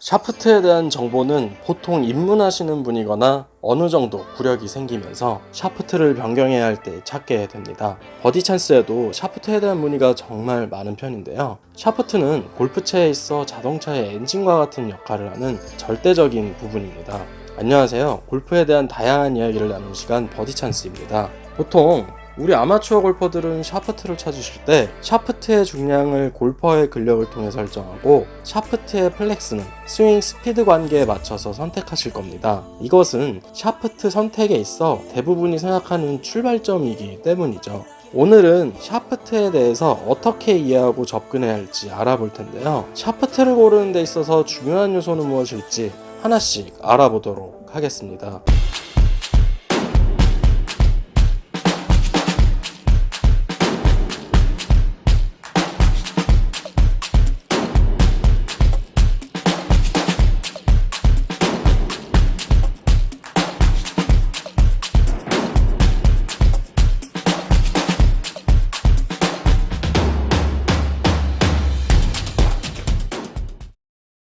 샤프트에 대한 정보는 보통 입문하시는 분이거나 어느 정도 구력이 생기면서 샤프트를 변경해야 할 때 찾게 됩니다. 버디 찬스에도 샤프트에 대한 문의가 정말 많은 편인데요. 샤프트는 골프채에 있어 자동차의 엔진과 같은 역할을 하는 절대적인 부분입니다. 안녕하세요. 골프에 대한 다양한 이야기를 나누는 시간 버디 찬스입니다. 보통 우리 아마추어 골퍼들은 샤프트를 찾으실 때 샤프트의 중량을 골퍼의 근력을 통해 설정하고 샤프트의 플렉스는 스윙 스피드 관계에 맞춰서 선택하실 겁니다. 이것은 샤프트 선택에 있어 대부분이 생각하는 출발점이기 때문이죠. 오늘은 샤프트에 대해서 어떻게 이해하고 접근해야 할지 알아볼 텐데요. 샤프트를 고르는 데 있어서 중요한 요소는 무엇일지 하나씩 알아보도록 하겠습니다.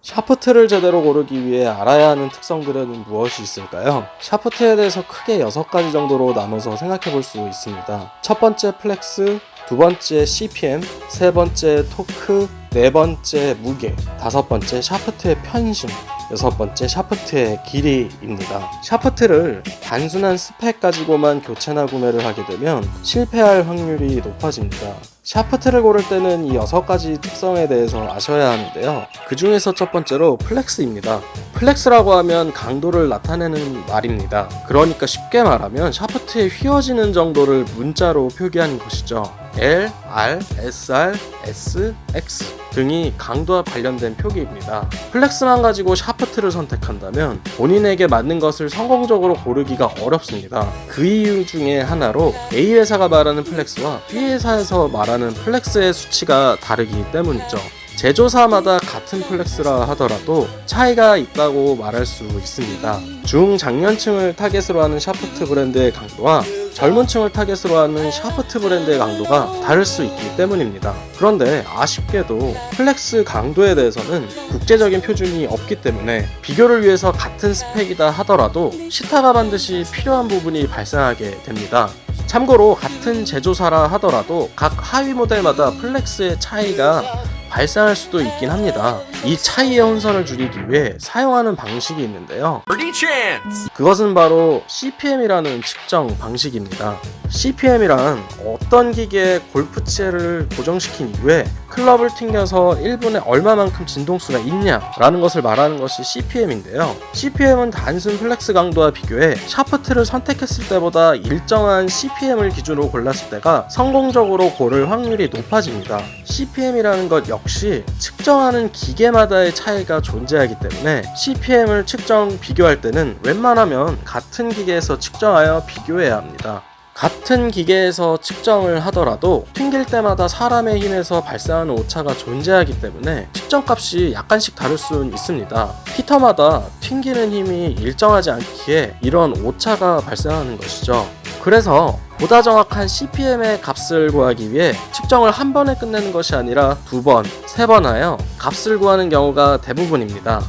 샤프트를 제대로 고르기 위해 알아야 하는 특성들에는 무엇이 있을까요? 샤프트에 대해서 크게 6가지 정도로 나눠서 생각해 볼 수 있습니다. 첫 번째 플렉스, 두 번째 CPM, 세 번째 토크, 네 번째 무게, 다섯 번째 샤프트의 편심, 여섯 번째 샤프트의 길이입니다. 샤프트를 단순한 스펙 가지고만 교체나 구매를 하게 되면 실패할 확률이 높아집니다. 샤프트를 고를 때는 이 6가지 특성에 대해서 아셔야 하는데요. 그 중에서 첫 번째로 플렉스입니다. 플렉스라고 하면 강도를 나타내는 말입니다. 그러니까 쉽게 말하면 샤프트에 휘어지는 정도를 문자로 표기하는 것이죠. L, R, SR, S, X 등이 강도와 관련된 표기입니다. 플렉스만 가지고 샤프트를 선택한다면 본인에게 맞는 것을 성공적으로 고르기가 어렵습니다. 그 이유 중에 하나로 A 회사가 말하는 플렉스와 B 회사에서 말하는 플렉스의 수치가 다르기 때문이죠. 제조사마다 같은 플렉스라 하더라도 차이가 있다고 말할 수 있습니다. 중장년층을 타겟으로 하는 샤프트 브랜드의 강도와 젊은 층을 타겟으로 하는 샤프트 브랜드의 강도가 다를 수 있기 때문입니다. 그런데 아쉽게도 플렉스 강도에 대해서는 국제적인 표준이 없기 때문에 비교를 위해서 같은 스펙이다 하더라도 시타가 반드시 필요한 부분이 발생하게 됩니다. 참고로 같은 제조사라 하더라도 각 하위 모델마다 플렉스의 차이가 발생할 수도 있긴 합니다. 이 차이의 혼선을 줄이기 위해 사용하는 방식이 있는데요. 그것은 바로 CPM이라는 측정 방식입니다. CPM이란 어떤 기계에 골프채를 고정시킨 이후에 클럽을 튕겨서 1분에 얼마만큼 진동수가 있냐라는 것을 말하는 것이 CPM인데요. CPM은 단순 플렉스 강도와 비교해 샤프트를 선택했을 때보다 일정한 CPM을 기준으로 골랐을 때가 성공적으로 고를 확률이 높아집니다. CPM이라는 것 역시 측정하는 기계마다의 차이가 존재하기 때문에 CPM을 측정, 비교할 때는 웬만하면 같은 기계에서 측정하여 비교해야 합니다. 같은 기계에서 측정을 하더라도 튕길 때마다 사람의 힘에서 발생하는 오차가 존재하기 때문에 측정값이 약간씩 다를 수는 있습니다. 피터마다 튕기는 힘이 일정하지 않기에 이런 오차가 발생하는 것이죠. 그래서 보다 정확한 CPM의 값을 구하기 위해 측정을 한 번에 끝내는 것이 아니라 2번, 3번 하여 값을 구하는 경우가 대부분입니다.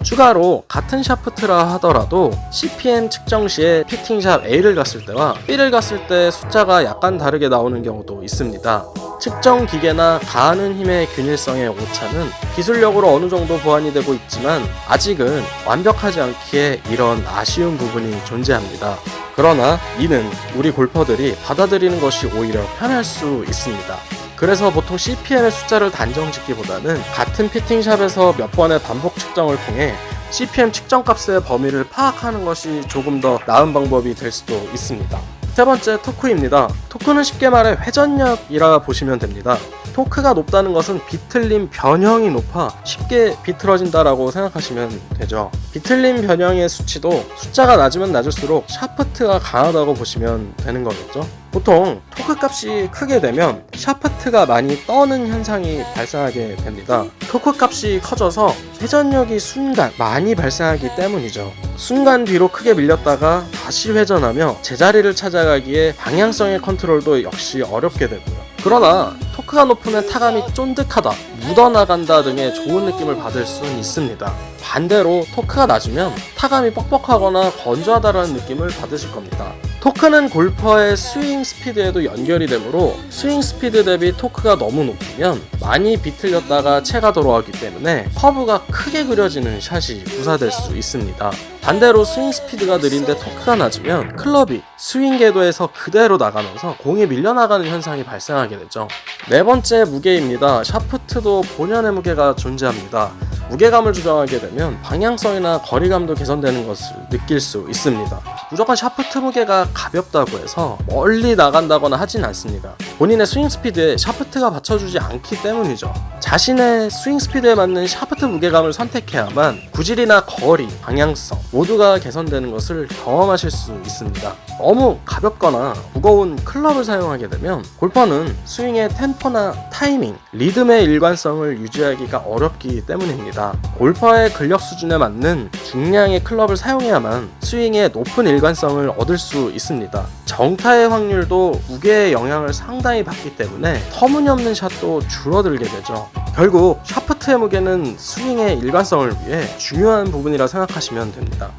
추가로 같은 샤프트라 하더라도 CPM 측정 시에 피팅샵 A를 갔을 때와 B를 갔을 때 숫자가 약간 다르게 나오는 경우도 있습니다. 측정 기계나 가하는 힘의 균일성의 오차는 기술력으로 어느 정도 보완이 되고 있지만 아직은 완벽하지 않기에 이런 아쉬운 부분이 존재합니다. 그러나 이는 우리 골퍼들이 받아들이는 것이 오히려 편할 수 있습니다. 그래서 보통 CPM의 숫자를 단정 짓기보다는 같은 피팅샵에서 몇 번의 반복 측정을 통해 CPM 측정값의 범위를 파악하는 것이 조금 더 나은 방법이 될 수도 있습니다. 세 번째, 토크입니다. 토크는 쉽게 말해 회전력이라 보시면 됩니다. 토크가 높다는 것은 비틀림 변형이 높아 쉽게 비틀어진다라고 생각하시면 되죠. 비틀림 변형의 수치도 숫자가 낮으면 낮을수록 샤프트가 강하다고 보시면 되는 거겠죠. 보통 토크 값이 크게 되면 샤프트가 많이 떠는 현상이 발생하게 됩니다. 토크 값이 커져서 회전력이 순간 많이 발생하기 때문이죠. 순간 뒤로 크게 밀렸다가 다시 회전하며 제자리를 찾아가기에 방향성의 컨트롤도 역시 어렵게 되고요. 그러나 토크가 높으면 타감이 쫀득하다, 묻어나간다 등의 좋은 느낌을 받을 수는 있습니다. 반대로 토크가 낮으면 타감이 뻑뻑하거나 건조하다라는 느낌을 받으실 겁니다. 토크는 골퍼의 스윙 스피드에도 연결이 되므로 스윙 스피드 대비 토크가 너무 높으면 많이 비틀렸다가 채가 돌아오기 때문에 커브가 크게 그려지는 샷이 구사될 수 있습니다. 반대로 스윙 스피드가 느린데 토크가 낮으면 클럽이 스윙 궤도에서 그대로 나가면서 공이 밀려나가는 현상이 발생하게 되죠. 네 번째, 무게입니다. 샤프트도 본연의 무게가 존재합니다. 무게감을 조정하게 되면 방향성이나 거리감도 개선되는 것을 느낄 수 있습니다. 무조건 샤프트 무게가 가볍다고 해서 멀리 나간다거나 하진 않습니다. 본인의 스윙 스피드에 샤프트가 받쳐주지 않기 때문이죠. 자신의 스윙 스피드에 맞는 샤프트 무게감을 선택해야만 구질이나 거리, 방향성 모두가 개선되는 것을 경험하실 수 있습니다. 너무 가볍거나 무거운 클럽을 사용하게 되면 골퍼는 스윙의 템포나 타이밍, 리듬의 일관성을 유지하기가 어렵기 때문입니다. 골퍼의 근력 수준에 맞는 중량의 클럽을 사용해야만 스윙의 높은 일관성을 얻을 수 있습니다. 정타의 확률도 무게의 영향을 상당히 받기 때문에 터무니없는 샷도 줄어들게 되죠. 결국 샤프트의 무게는 스윙의 일관성을 위해 중요한 부분이라 생각하시면 됩니다.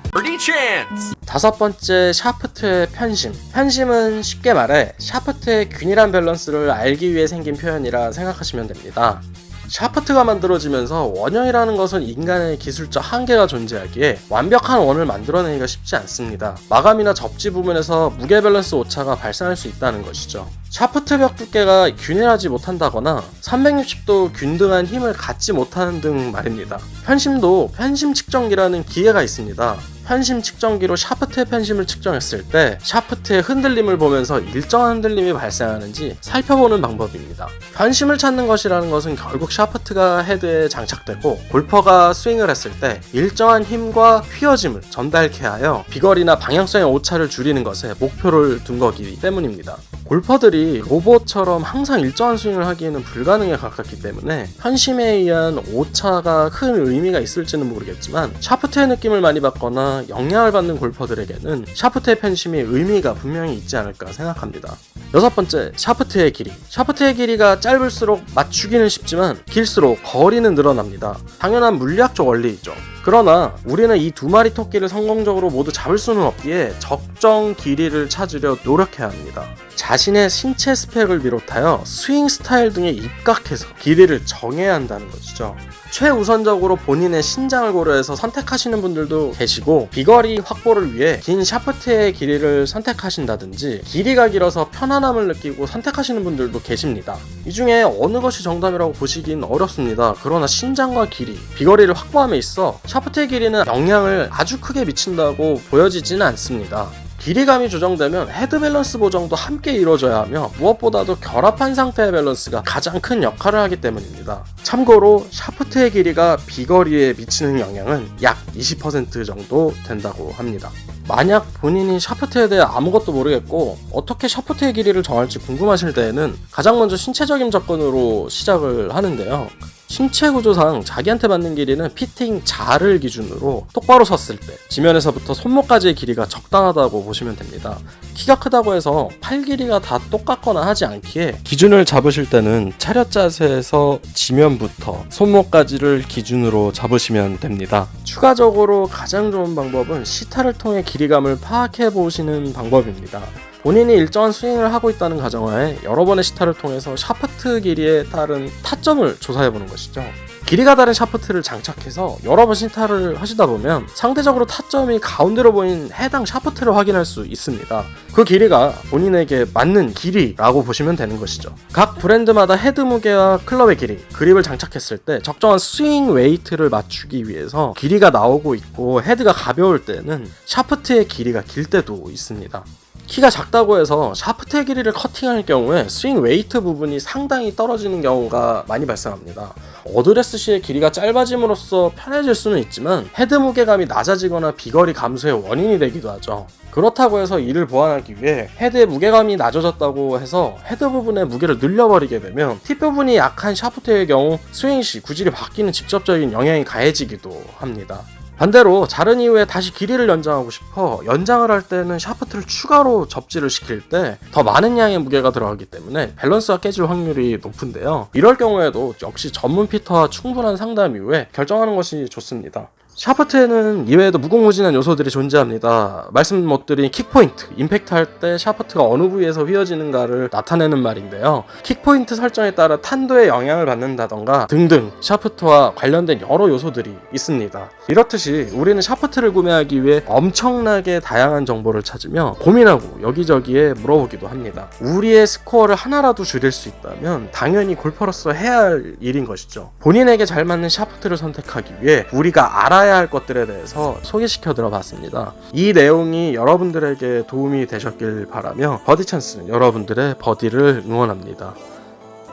다섯 번째, 샤프트의 편심. 편심은 쉽게 말해 샤프트의 균일한 밸런스를 알기 위해 생긴 표현이라 생각하시면 됩니다. 샤프트가 만들어지면서 원형이라는 것은 인간의 기술적 한계가 존재하기에 완벽한 원을 만들어내기가 쉽지 않습니다. 마감이나 접지 부분에서 무게 밸런스 오차가 발생할 수 있다는 것이죠. 샤프트 벽 두께가 균일하지 못한다거나 360도 균등한 힘을 갖지 못하는 등 말입니다. 편심도 편심 측정기라는 기계가 있습니다. 편심 측정기로 샤프트의 편심을 측정했을 때 샤프트의 흔들림을 보면서 일정한 흔들림이 발생하는지 살펴보는 방법입니다. 편심을 찾는 것이라는 것은 결국 샤프트가 헤드에 장착되고 골퍼가 스윙을 했을 때 일정한 힘과 휘어짐을 전달케 하여 비거리나 방향성의 오차를 줄이는 것에 목표를 둔 거기 때문입니다. 골퍼들이 로봇처럼 항상 일정한 스윙을 하기에는 불가능에 가깝기 때문에 편심에 의한 오차가 큰 의미가 있을지는 모르겠지만 샤프트의 느낌을 많이 받거나 영향을 받는 골퍼들에게는 샤프트의 편심이 의미가 분명히 있지 않을까 생각합니다. 여섯 번째, 샤프트의 길이. 샤프트의 길이가 짧을수록 맞추기는 쉽지만 길수록 거리는 늘어납니다. 당연한 물리학적 원리이죠. 그러나 우리는 이 두 마리 토끼를 성공적으로 모두 잡을 수는 없기에 적정 길이를 찾으려 노력해야 합니다. 자신의 신체 스펙을 비롯하여 스윙 스타일 등에 입각해서 길이를 정해야 한다는 것이죠. 최우선적으로 본인의 신장을 고려해서 선택하시는 분들도 계시고 비거리 확보를 위해 긴 샤프트의 길이를 선택하신다든지 길이가 길어서 편안함을 느끼고 선택하시는 분들도 계십니다. 이 중에 어느 것이 정답이라고 보시긴 어렵습니다. 그러나 신장과 길이, 비거리를 확보함에 있어 샤프트의 길이는 영향을 아주 크게 미친다고 보여지지는 않습니다. 길이감이 조정되면 헤드 밸런스 보정도 함께 이루어져야 하며 무엇보다도 결합한 상태의 밸런스가 가장 큰 역할을 하기 때문입니다. 참고로 샤프트의 길이가 비거리에 미치는 영향은 약 20% 정도 된다고 합니다. 만약 본인이 샤프트에 대해 아무것도 모르겠고 어떻게 샤프트의 길이를 정할지 궁금하실 때에는 가장 먼저 신체적인 접근으로 시작을 하는데요. 신체 구조상 자기한테 맞는 길이는 피팅 자를 기준으로 똑바로 섰을 때 지면에서부터 손목까지의 길이가 적당하다고 보시면 됩니다. 키가 크다고 해서 팔 길이가 다 똑같거나 하지 않기에 기준을 잡으실 때는 차렷 자세에서 지면부터 손목까지를 기준으로 잡으시면 됩니다. 추가적으로 가장 좋은 방법은 시타를 통해 길이감을 파악해 보시는 방법입니다. 본인이 일정한 스윙을 하고 있다는 가정하에 여러 번의 시타를 통해서 샤프트 길이에 따른 타점을 조사해보는 것이죠. 길이가 다른 샤프트를 장착해서 여러 번 시타를 하시다 보면 상대적으로 타점이 가운데로 보이는 해당 샤프트를 확인할 수 있습니다. 그 길이가 본인에게 맞는 길이라고 보시면 되는 것이죠. 각 브랜드마다 헤드 무게와 클럽의 길이, 그립을 장착했을 때 적정한 스윙 웨이트를 맞추기 위해서 길이가 나오고 있고 헤드가 가벼울 때는 샤프트의 길이가 길 때도 있습니다. 키가 작다고 해서 샤프트의 길이를 커팅할 경우에 스윙 웨이트 부분이 상당히 떨어지는 경우가 많이 발생합니다. 어드레스 시의 길이가 짧아짐으로써 편해질 수는 있지만 헤드 무게감이 낮아지거나 비거리 감소의 원인이 되기도 하죠. 그렇다고 해서 이를 보완하기 위해 헤드의 무게감이 낮아졌다고 해서 헤드 부분의 무게를 늘려버리게 되면 팁 부분이 약한 샤프트의 경우 스윙 시 구질이 바뀌는 직접적인 영향이 가해지기도 합니다. 반대로 자른 이후에 다시 길이를 연장하고 싶어 연장을 할 때는 샤프트를 추가로 접지를 시킬 때 더 많은 양의 무게가 들어가기 때문에 밸런스가 깨질 확률이 높은데요. 이럴 경우에도 역시 전문 피터와 충분한 상담 이후에 결정하는 것이 좋습니다. 샤프트에는 이외에도 무궁무진한 요소들이 존재합니다. 말씀 못 드린 킥포인트, 임팩트 할 때 샤프트가 어느 부위에서 휘어지는가를 나타내는 말인데요. 킥포인트 설정에 따라 탄도에 영향을 받는다던가 등등 샤프트와 관련된 여러 요소들이 있습니다. 이렇듯이 우리는 샤프트를 구매하기 위해 엄청나게 다양한 정보를 찾으며 고민하고 여기저기에 물어보기도 합니다. 우리의 스코어를 하나라도 줄일 수 있다면 당연히 골퍼로서 해야 할 일인 것이죠. 본인에게 잘 맞는 샤프트를 선택하기 위해 우리가 알아야 할 것들에 대해서 소개시켜 드려봤습니다. 이 내용이 여러분들에게 도움이 되셨길 바라며 버디 찬스 여러분들의 버디를 응원합니다.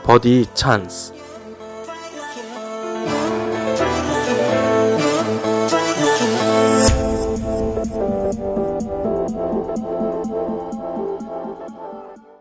버디 찬스.